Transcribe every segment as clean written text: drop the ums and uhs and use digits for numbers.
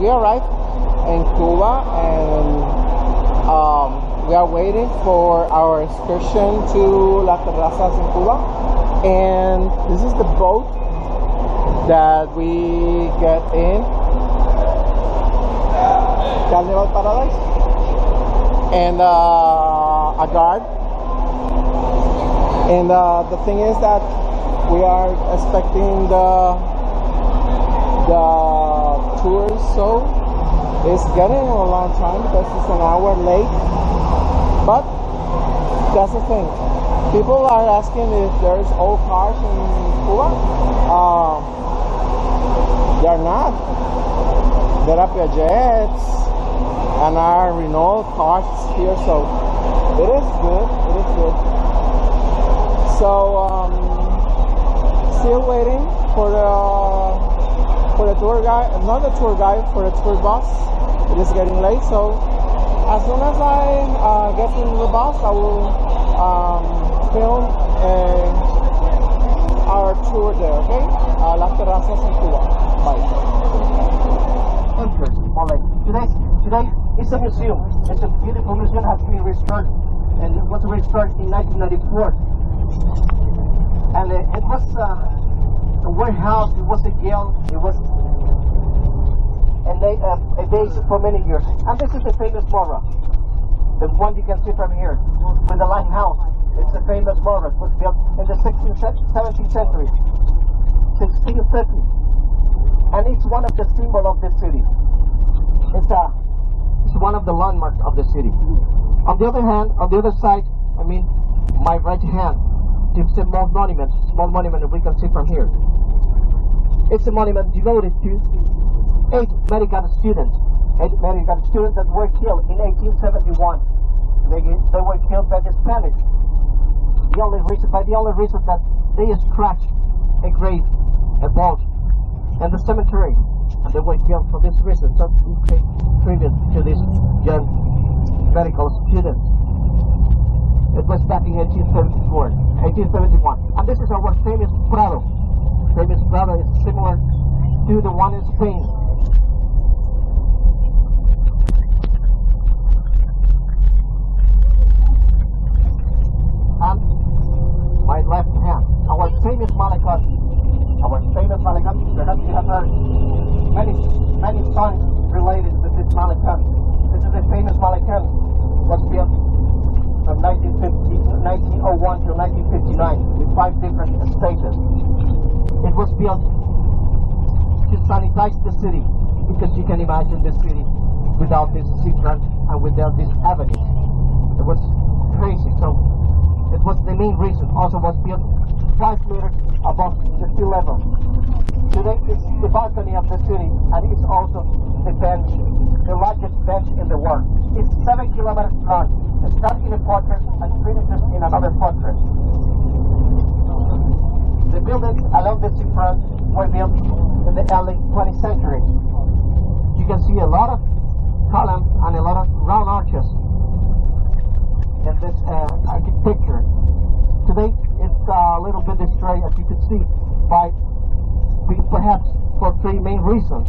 we arrived in Cuba, and we are waiting for our excursion to Las Terrazas in Cuba, and this is the boat that we get in, Carnival Paradise, and a guard. And the thing is that we are expecting the tour, so it's getting a long time because it's an hour late. But that's the thing. People are asking if there's old cars in Cuba. They're not. There are Piagets and our Renault cars here, so it is good. It is good. So still waiting for the tour guide, not the tour guide, for the tour bus. It is getting late, so as soon as I get in the bus, I will film our tour there. Okay, Las Terrazas in Cuba. Bye. Today it's a museum. It's a beautiful museum. Has been restored, and it was restored in 1994. And it was a warehouse, it was a jail, it was a base for many years. And this is the famous Mora, the one you can see from here, with the lighthouse. It's a famous Mora. It was built in the 16th, 17th century, 1630. And it's one of the symbols of the city. It's one of the landmarks of the city. On the other hand, on the other side, I mean, my right hand, it's a small monument that we can see from here. It's a monument devoted to 8 American students that were killed in 1871. They were killed by the Spanish. The only reason that they scratched a grave, a vault, and the cemetery, and they were killed for this reason. So we pay tribute to these young medical students. It was back in 1871, and this is our famous Prado. Famous Prado is similar to the one in Spain. And my left hand, our famous Malecon. Perhaps you have heard many songs related with this Malecon. This is a famous Malecon. Was built from 1901 to 1959 with 5 different stages. It was built to sanitize the city, because you can imagine the city without this seafront and without this avenue. It was crazy, so it was the main reason. Also was built 5 meters above the sea level. Today it's the balcony of the city, and it's also the bench, the largest bench in the world. It's 7 kilometers long. It starts in a fortress and finishes in another fortress. The buildings along the seafront were built in the early 20th century. You can see a lot of columns and a lot of round arches in this architecture. Today it's a little bit destroyed, as you can see, by perhaps for 3 main reasons: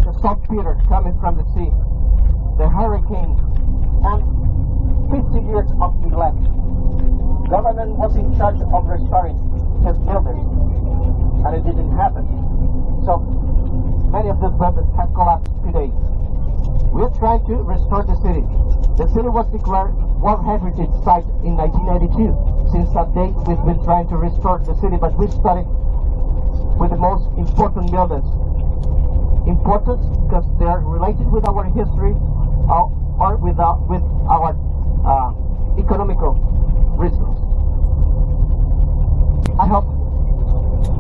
the saltpeter coming from the sea, the hurricane, and 50 years of neglect. Government was in charge of restoring his buildings, and it didn't happen. So many of these buildings have collapsed today. We're trying to restore the city. The city was declared World Heritage Site in 1982. Since that date, we've been trying to restore the city, but we started with the most important buildings. Important because they are related with our history or with our economical reasons. I hope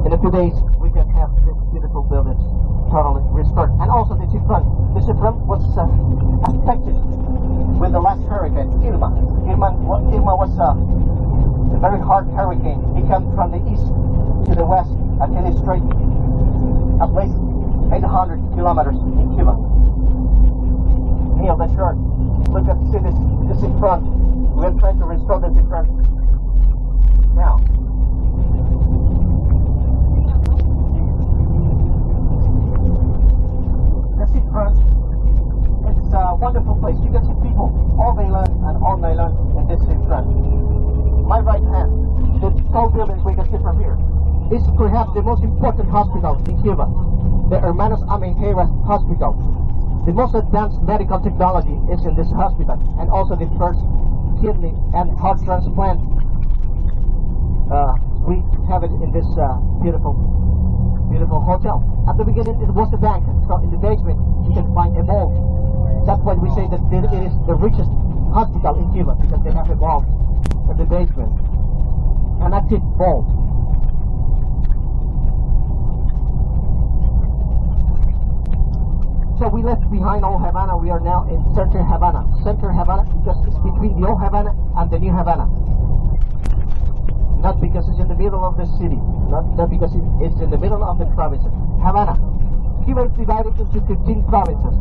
in a few days we can have these beautiful buildings totally restored. And also the seafront. The seafront was affected with the last hurricane, Irma. Irma was a very hard hurricane. It came from the east to the west and it destroyed at least 800 kilometers in Cuba. Near the shore. Look at the seafront. We're trying to restore the seafront now. The seafront tall building we can see from here is perhaps the most important hospital in Cuba, the Hermanos Amenteras Hospital. The most advanced medical technology is in this hospital, and also the first kidney and heart transplant. We have it in this beautiful hotel. At the beginning it was a bank, so in the basement you can find a vault. That's why we say that it is the richest hospital in Cuba, because they have a vault in the basement, an active vault. So we left behind old Havana. We are now in Center Havana. Center Havana because it's between the old Havana and the new Havana. Not because it's in the middle of the city, not because it's in the middle of the provinces. Havana. Cuba is divided into 15 provinces.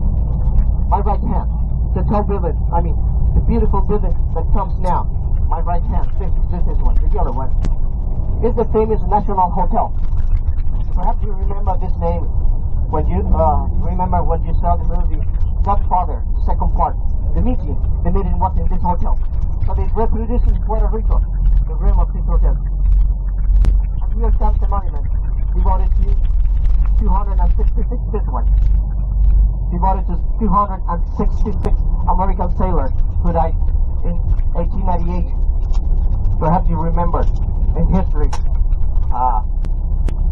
My right hand, the tall building, the beautiful building that comes now. My right hand, this one, the yellow one, is the famous National Hotel. Perhaps you remember this name when you saw the movie Godfather, the second part. The meeting was in this hotel. So they reproduced in Puerto Rico the room of this hotel. And here comes the monument devoted to 266, this one. Devoted to 266 American sailors who died in 1898. Perhaps you remember in history,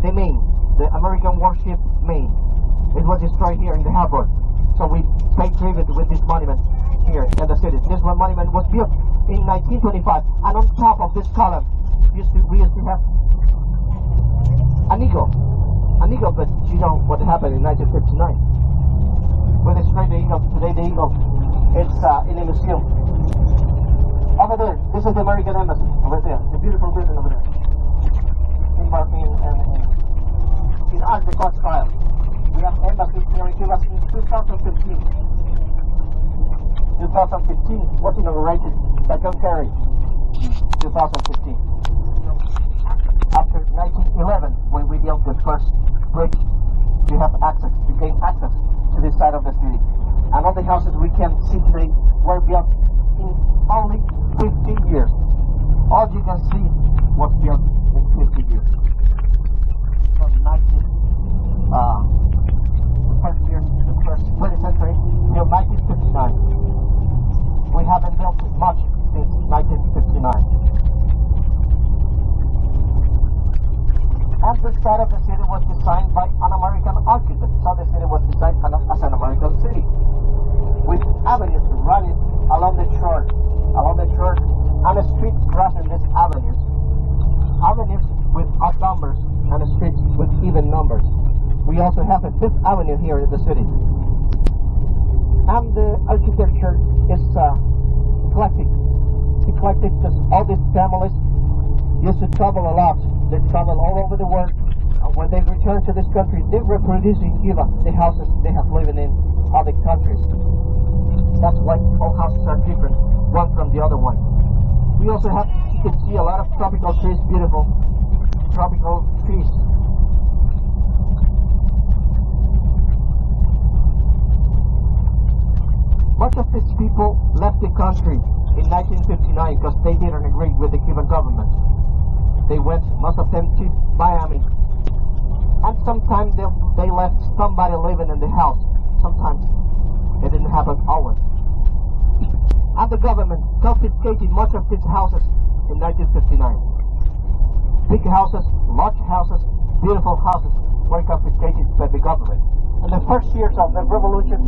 the American warship Maine. It was destroyed here in the harbor. So we pay tribute with this monument here in the city. This one monument was built in 1925, and on top of this column we used to have an eagle, but you know what happened in 1959. We destroyed the eagle. Today the eagle is in a museum. Over there, this is the American Embassy, over there, the beautiful building over there. In Art Deco style. We have embassies here in Cuba since 2015. 2015 was inaugurated by John Kerry. 2015. After 1911, when we built the first bridge, you gain access to this side of the city. And all the houses we can see today were built in only 15 years. All you can see was built in 50 years. From the first 20th century till 1959. We haven't built much since 1959. And the side of the city was designed by an American architect, so the city was designed as an American city, with avenues running along the shore, and a street crossing these avenues with odd numbers and streets with even numbers. We also have a Fifth Avenue here in the city. And the architecture is eclectic because all these families used to travel a lot. They travel all over the world, and when they return to this country, they reproduce in Cuba the houses they have lived in other countries. That's why all houses are different, one from the other one. We also have, you can see a lot of tropical trees, beautiful tropical trees. Much of these people left the country in 1959 because they didn't agree with the Cuban government. They went, most of them, to Miami. And sometimes they left somebody living in the house. Sometimes it didn't happen always. And the government confiscated much of these houses in 1959. Big houses, large houses, beautiful houses were confiscated by the government. In the first years of the revolution,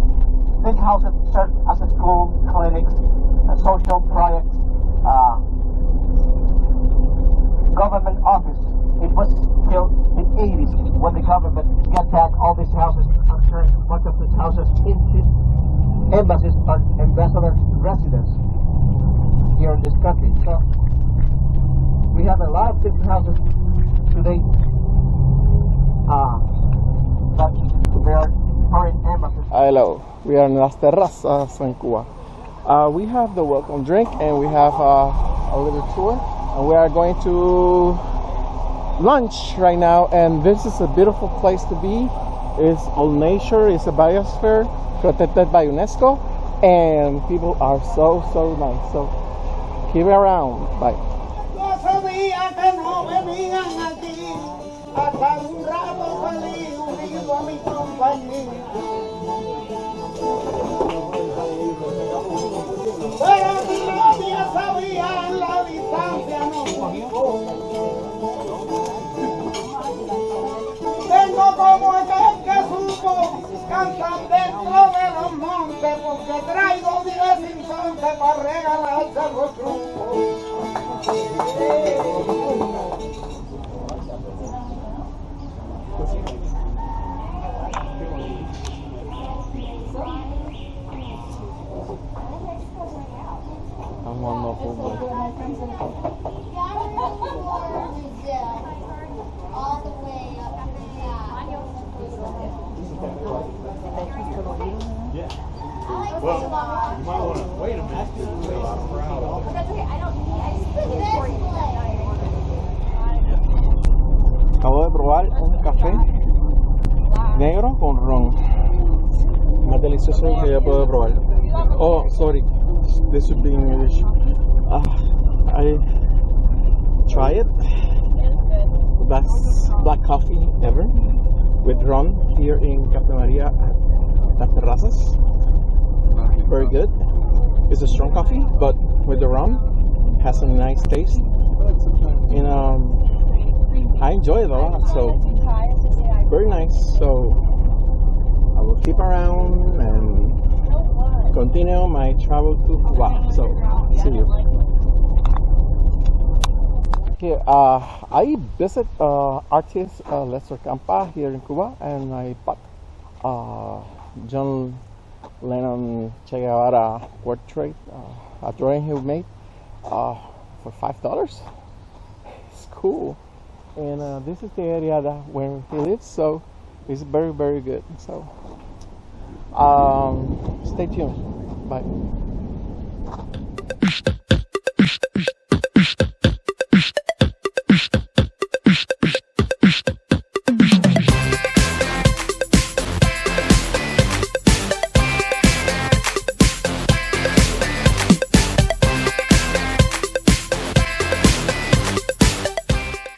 these houses served as a school, clinics, a social project, government office. It was till the 80s when the government got back all these houses and turned much of these houses into embassies or ambassador residence here in this country. So we have a lot of these houses today that they are foreign embassies. Hello, we are in Las Terrazas in Cuba. We have the welcome drink and we have a little tour, and we are going to lunch right now, and this is a beautiful place to be. It's all nature, it's a biosphere protected by UNESCO, and people are so nice. So keep it around. Bye. creía que no venían aquí, hasta un rato salí unido a mi compañía. Pero mi novia sabía en la distancia no cogió. Tengo como aquel que supo cantar dentro de los montes, porque traigo 10 infantes para regalarse a los grupos. I'm one more football. All the way up to the I like football. You might want to wait a minute. That's okay. I just put it for you. Acabo de probar un café negro con ron. Más delicioso que ya puedo probar. Oh, sorry. This should be in English. I try it. Best black coffee ever with rum here in Cafe Maria at Las Terrazas. Very good. It's a strong coffee, but with the rum, has a nice taste. And I enjoy it a lot, so very nice. So I will keep around and continue my travel to Cuba. So see you. Okay, I visit artist Lester Campa here in Cuba, and I bought John Lennon Che Guevara portrait, a drawing he made for $5. It's cool, and this is the area where he lives, so it's very, very good. So stay tuned. Bye.